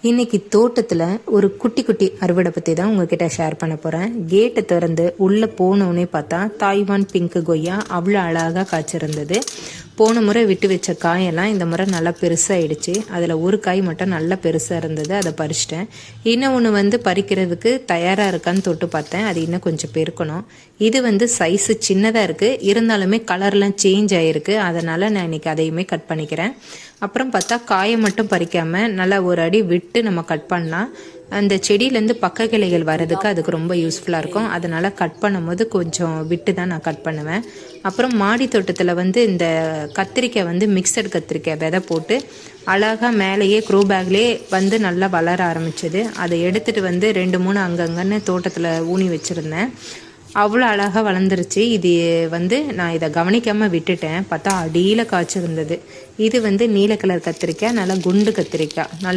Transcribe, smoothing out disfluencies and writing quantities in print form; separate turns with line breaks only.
இன்னைக்கு தோட்டத்தில் ஒரு குட்டி குட்டி அறுவடை பற்றி தான் உங்ககிட்ட ஷேர் பண்ண போகிறேன். கேட்டை திறந்து உள்ளே போனோடனே பார்த்தா தாய்வான் பிங்க் கொய்யா அவ்வளோ அழகாக காய்ச்சிருந்தது. போன முறை விட்டு வச்ச காயெல்லாம் இந்த முறை நல்லா பெருசாகிடுச்சு. அதில் ஒரு காய் மட்டும் நல்லா பெருசாக இருந்தது, அதை பறிச்சிட்டேன். இன்னும் ஒன்று பறிக்கிறதுக்கு தயாராக இருக்கான்னு தொட்டு பார்த்தேன், அது இன்னும் கொஞ்சம் பெருக்கணும். இது சைஸு சின்னதாக இருக்குது, இருந்தாலுமே கலர்லாம் சேஞ்ச் ஆகிருக்கு. அதனால் நான் இன்றைக்கி அதையுமே கட் பண்ணிக்கிறேன். அப்புறம் பார்த்தா காயை மட்டும் பறிக்காமல் நல்லா ஒரு அடி விட்டு நம்ம கட் பண்ணால் அந்த செடியிலேருந்து பக்க கிளைகள் வர்றதுக்கு அதுக்கு ரொம்ப யூஸ்ஃபுல்லாக இருக்கும். அதனால் கட் பண்ணும்போது கொஞ்சம் விட்டு தான் நான் கட் பண்ணுவேன். அப்புறம் மாடி தோட்டத்தில் இந்த கத்திரிக்காய் மிக்சட் கத்திரிக்காய் விதை போட்டு அழகாக மேலேயே க்ரோ பேக்லேயே நல்லா வளர ஆரம்பிச்சது. அதை எடுத்துகிட்டு 2-3 அங்கங்கன்னு தோட்டத்தில் ஊனி வச்சுருந்தேன். அவ்வளோ அழகாக வளர்ந்துருச்சு. இது நான் இதை கவனிக்காமல் விட்டுட்டேன். பார்த்தா அடியில் காய்ச்சிருந்தது. இது நீல கலர் கத்திரிக்காய், நல்லா குண்டு கத்திரிக்காய். நல்ல